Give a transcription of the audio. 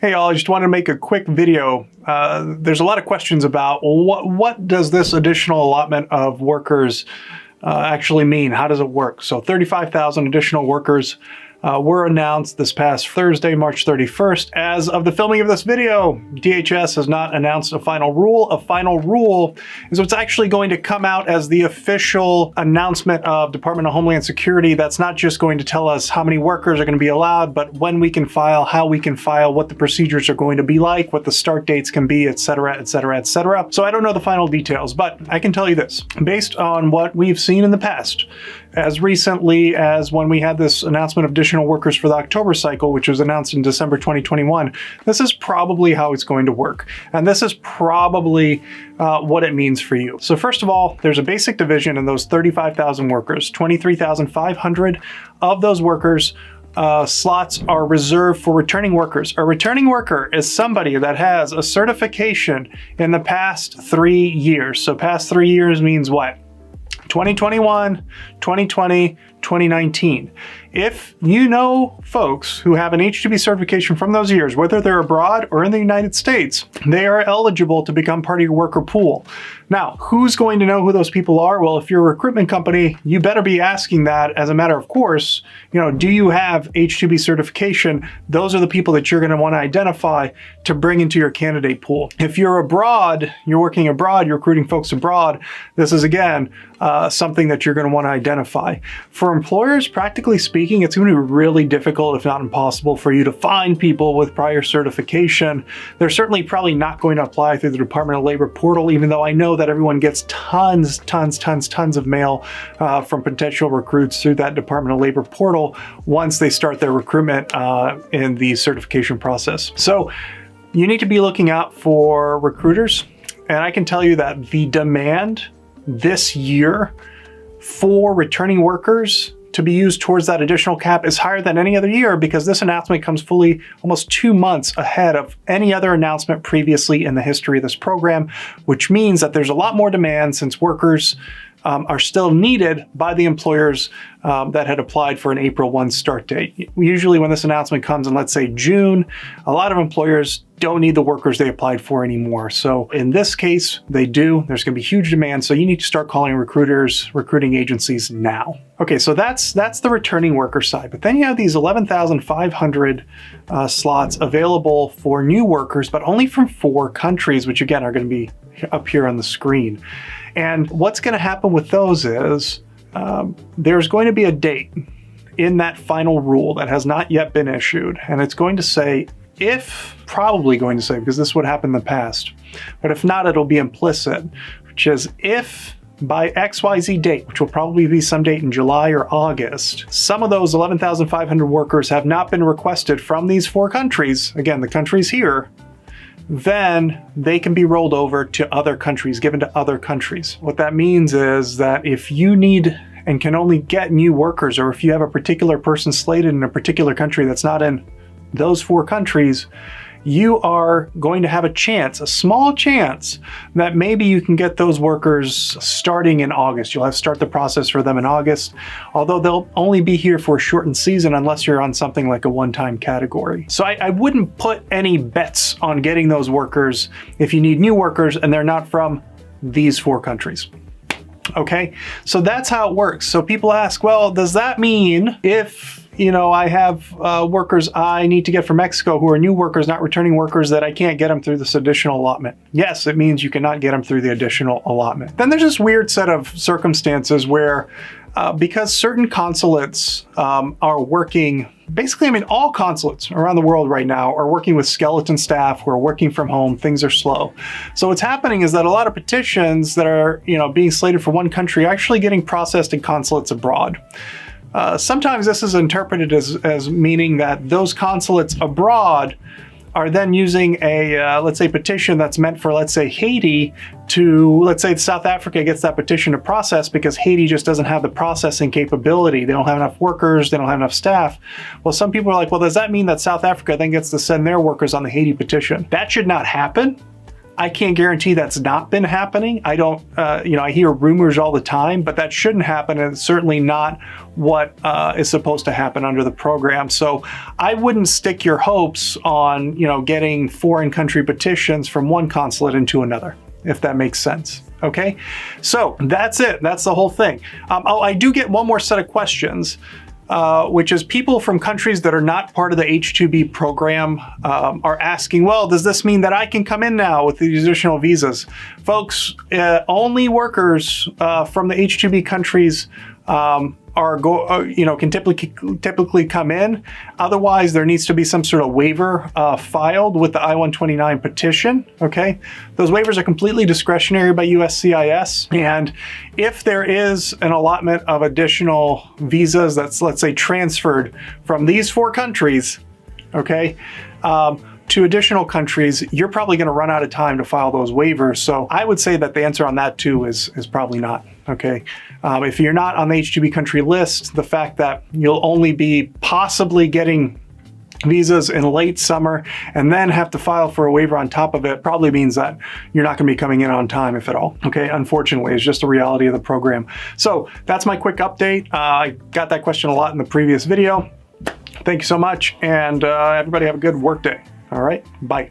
Hey y'all, I just wanted to make a quick video. There's a lot of questions about, well, what does this additional allotment of workers actually mean? How does it work? So 35,000 additional workers were announced this past Thursday, March 31st. As of the filming of this video, DHS has not announced a final rule. A final rule is what's actually going to come out as the official announcement of Department of Homeland Security. That's not just going to tell us how many workers are going to be allowed, but when we can file, how we can file, what the procedures are going to be like, what the start dates can be, etc., etc., etc. So I don't know the final details, but I can tell you this. Based on what we've seen in the past, as recently as when we had this announcement of additional workers for the October cycle, which was announced in December 2021, this is probably how it's going to work. And this is probably what it means for you. So first of all, there's a basic division in those 35,000 workers. 23,500 of those workers slots are reserved for returning workers. A returning worker is somebody that has a certification in the past 3 years. So past 3 years means what? 2021, 2020, 2019. If you know folks who have an H-2B certification from those years, whether they're abroad or in the United States, they are eligible to become part of your worker pool. Now, who's going to know who those people are? Well, if you're a recruitment company, you better be asking that as a matter of course. Do you have H-2B certification? Those are the people that you're going to want to identify to bring into your candidate pool. If you're abroad, you're working abroad, you're recruiting folks abroad, this is again something that you're going to want to identify. For employers, practically speaking, it's going to be really difficult, if not impossible, for you to find people with prior certification. They're certainly probably not going to apply through the Department of Labor portal, even though I know that everyone gets tons of mail from potential recruits through that Department of Labor portal once they start their recruitment in the certification process. So you need to be looking out for recruiters. And I can tell you that the demand this year for returning workers to be used towards that additional cap is higher than any other year, because this announcement comes fully almost 2 months ahead of any other announcement previously in the history of this program, which means that there's a lot more demand since workers are still needed by the employers that had applied for an April 1 start date. Usually when this announcement comes in, let's say June, a lot of employers don't need the workers they applied for anymore. So in this case, they do. There's going to be huge demand. So you need to start calling recruiters, recruiting agencies now. Okay, so that's the returning worker side. But then you have these 11,500 slots available for new workers, but only from 4 countries, which again are going to be up here on the screen. And what's going to happen with those is there's going to be a date in that final rule that has not yet been issued. And it's going to say, probably going to say, because this would happen in the past, but if not, it'll be implicit, which is if by XYZ date, which will probably be some date in July or August, some of those 11,500 workers have not been requested from these 4 countries, again, the countries here, then they can be rolled over to other countries, given to other countries. What that means is that if you need and can only get new workers, or if you have a particular person slated in a particular country that's not in those 4 countries, you are going to have a chance, a small chance, that maybe you can get those workers starting in August. You'll have to start the process for them in August, although they'll only be here for a shortened season unless you're on something like a one-time category. So I wouldn't put any bets on getting those workers if you need new workers and they're not from these 4 countries. Okay, so that's how it works. So people ask, well, does that mean if I have workers I need to get from Mexico who are new workers, not returning workers, that I can't get them through this additional allotment? Yes, it means you cannot get them through the additional allotment. Then there's this weird set of circumstances where because certain consulates are working, basically, all consulates around the world right now are working with skeleton staff who are working from home. Things are slow. So what's happening is that a lot of petitions that are, being slated for one country are actually getting processed in consulates abroad. Sometimes this is interpreted as meaning that those consulates abroad are then using a, let's say, petition that's meant for, let's say, Haiti to, let's say, South Africa gets that petition to process because Haiti just doesn't have the processing capability. They don't have enough workers. They don't have enough staff. Well, some people are like, well, does that mean that South Africa then gets to send their workers on the Haiti petition? That should not happen. I can't guarantee that's not been happening. I don't, I hear rumors all the time, but that shouldn't happen, and it's certainly not what is supposed to happen under the program. So I wouldn't stick your hopes on, getting foreign country petitions from one consulate into another, if that makes sense. Okay, so that's it. That's the whole thing. I do get one more set of questions, which is people from countries that are not part of the H-2B program are asking, well, does this mean that I can come in now with these additional visas? Folks, only workers from the H-2B countries can typically come in. Otherwise, there needs to be some sort of waiver filed with the I-129 petition. Okay, those waivers are completely discretionary by USCIS, and if there is an allotment of additional visas that's, let's say, transferred from these 4 countries, okay, to additional countries, you're probably going to run out of time to file those waivers. So I would say that the answer on that too is probably not. Okay, if you're not on the H-2B country list, the fact that you'll only be possibly getting visas in late summer and then have to file for a waiver on top of it probably means that you're not going to be coming in on time, if at all. Okay, unfortunately, it's just the reality of the program. So that's my quick update. I got that question a lot in the previous video. Thank you so much, and everybody have a good work day. All right, bye.